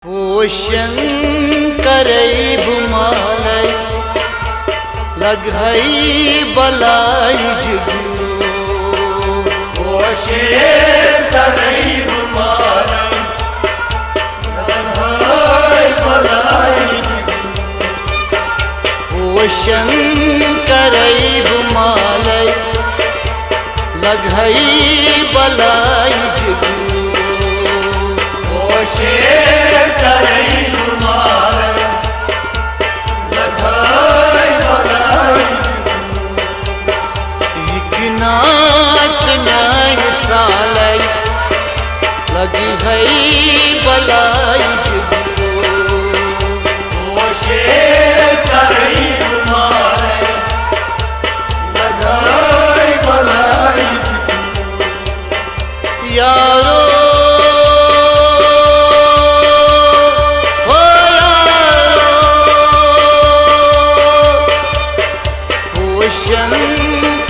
पोषण करई बुमालय लगई बलाई जुगो। पोषण करई बुमालय लगई बलाई जुगो। पोषण करई बुमालय लगई बलाई जुगो। पोषण करई बुमालय लगई बलाई जुगो। नाच न्याय सालय लगई बलाई जुगो। पोषण करई बुमालय लगई बलाई जुगो। यारो हो यारो पोषण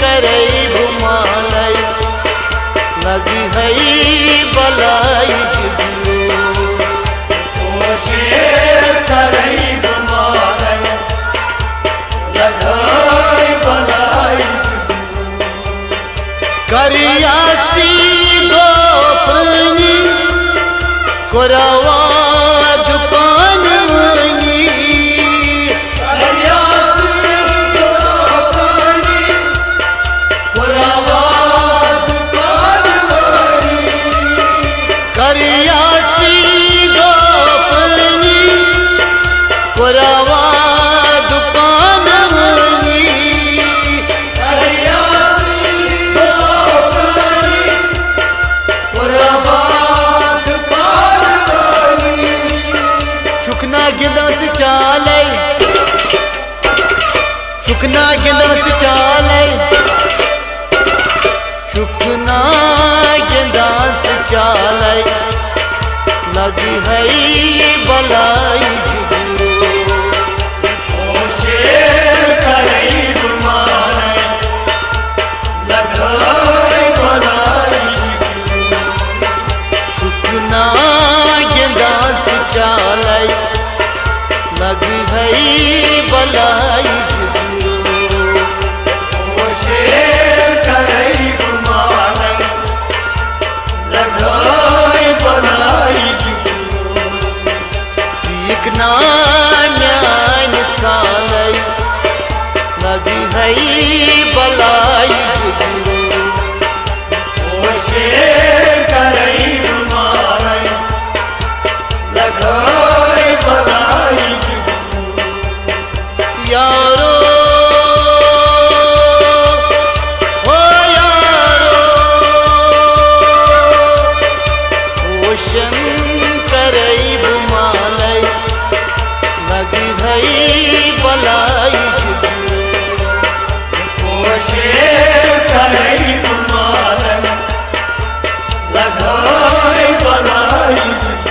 करई बुमालय लगई बलाई जुगो। पोषण करई बुमालय लगई बलाई जुगो। करियासी गो प्राणी कोरावाद पानवनी। करियासी गो प्राणी कोरावाद पानवनी। करियासी गो प्राणी कोरावाद पानवनी। करियासी गो प्राणी कोरावाद पानवनी। सुखना गिंदाच चालय सुखना गिंदाच चालय सुखना गिंदाच चालय लगी है बलाई जुगो। पोषण करई बुमालय लगई बलाई जुगो। सुखना गिंदाच चालय लगी है बलाई जुगो। पोषण करई बुमालय लगई बलाई जुगो। सीखना न्याय सालय लगी है बलाई जुगो। पोषण करई बुमालय लगई बलाई जुगो। यारो हो यारो पोषण करई बुमालय लगी है बलाई जुगो। पोषण करई बुमालय लगई बलाई जुगो।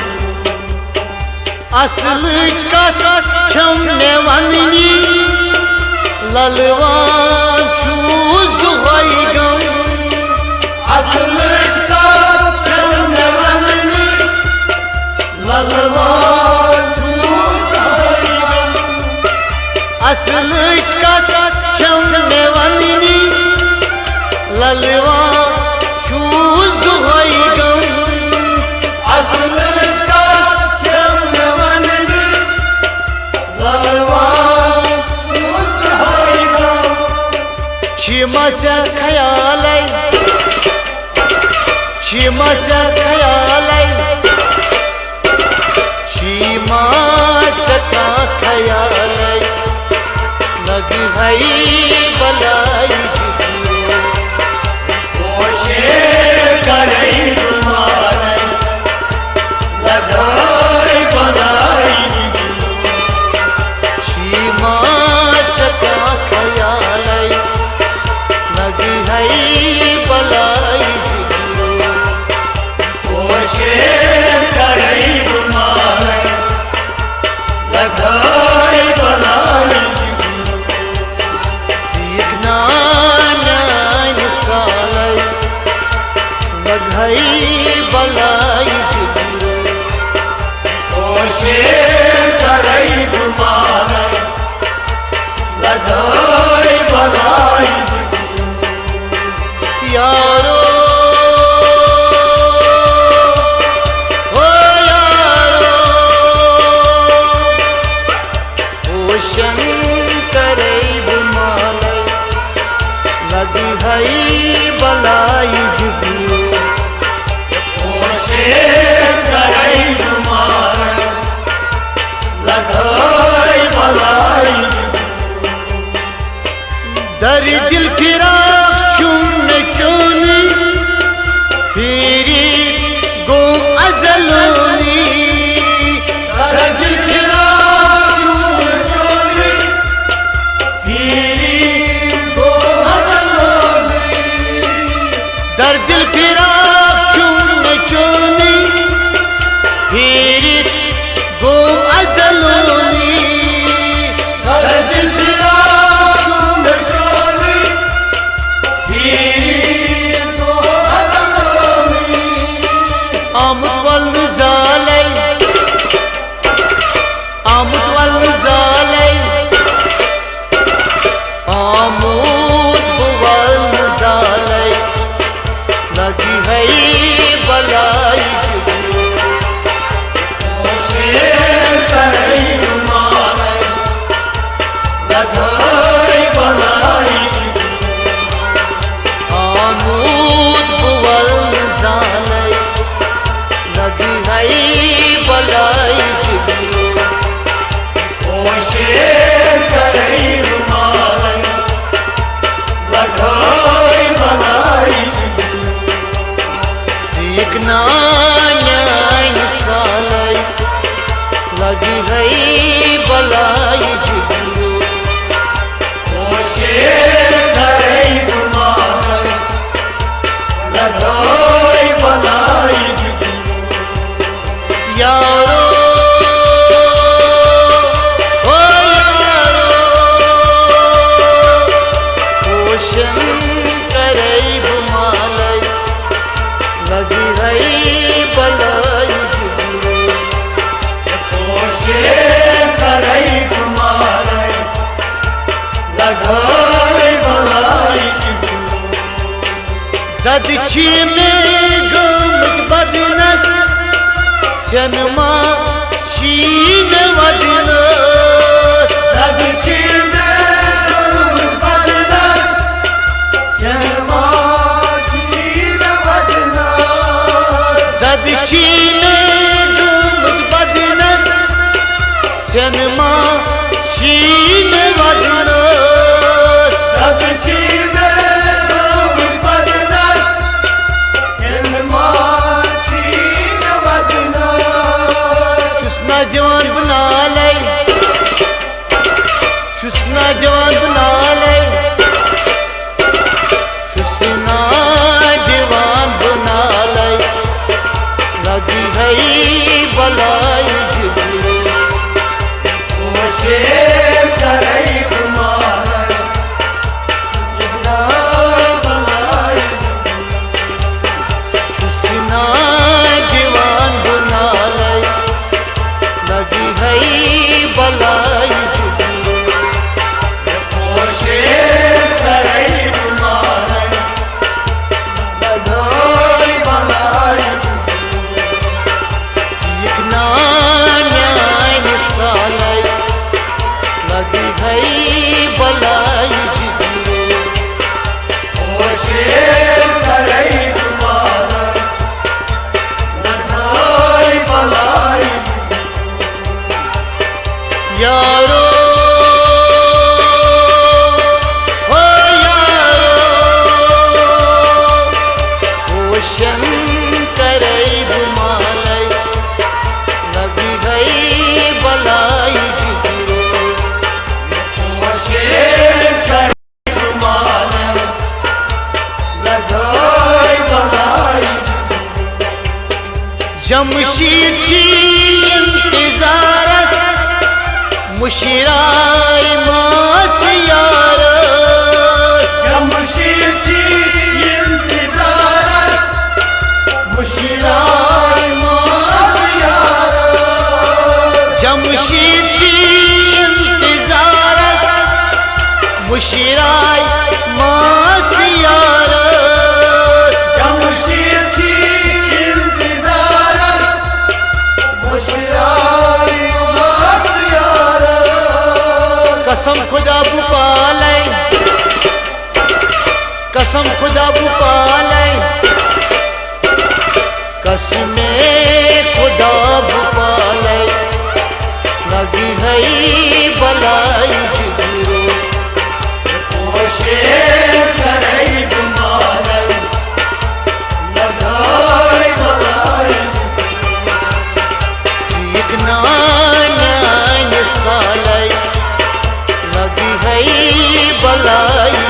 असल छम में वननी ललवा चूज दुहई गम। असल चंदवनी ललवा चूसई गम। असल छम में वननी ललवा चूज दुहई गम। असल चंदवनी ललवा चूसई गम। छिमा से ख्यालय छिमा से ख्यालय छिमा से का ख्यालय लगी है बलाई जुगो। पोषण करई बुमालय लगई बलाई जुगो। छिमा से का ख्यालय लगी है बलाई जुगो। पोषण शेर करई गुमानई लगाई बनाई यारो ओ यारो ओ शंकर बुमाले लगी हई बलाई जुगू ओ शेर करई गुमानई लगाई बनाई दर दिल फिरा चुन चुनी फिरी गो अजलोनी दिल फिरा चून चोरी फिरी गो अजलोनी दर दिल फिरा चुन चुनी फिरी गो अजलोनी दिल फिरा चून चोरी फिरी गो अजलोनी आमुद वल जाले आमुद वल जाले आमुद वल जाले लगी है बलाई जुगू ओ शेर करई गुमानई लगाई बनाई आमुद वल जाले लगी है बलाई जुगू ओ शेर करई गुमानई लगाई बनाई सीखना न्याय सालाई लगी है बलाई जुगू ओ शेर करई गुमानई लगाई बनाई यारो ओ यारो ओ शंकर बुमालय लगी है बलाई जुगू ओ शेर करई गुमानई लगाई बनाई जद में गम बदनस जन्मा शीन वदनस लगची में बदनस जन्मा जीव बदनस जद में गम बदनस जन्मा शीन वदनस लगची में बदनस जन्मा जीव बदनस चुसना जवान बना ले चुसना जवान बना ले चुसना जवान बना ले लगी है बलाई जुगू ओ शेर करई गुमानई लगाई बनाई चुसना जवान बना ले लगी है बलाई जुगू ओ शेर करई गुमानई लगाई बनाई सीखना न्याय सालाई लगी है बलाई जुगू ओ शेर करई गुमानई लगाई बनाई यारो ओ यारो ओ शंकर बुमालय लगी है बलाई जुगू ओ शेर करई गुमानई लगाई बनाई जमशीद जी इंतजार मुशिराई मास यारस जमशीद जी इंतजार मुशिराई मास यार मुशिराय मासियारस जमशीदची इंतजारस मुशराय मासियारस कसम खुदा बुपालै कसम खुदा बुपालै कसमे खुदा बुपालै लगी है बलाई जिगरो पोशे करई गुमानन लगाई बलाई सीखना न्याय सालै लगी है बलाई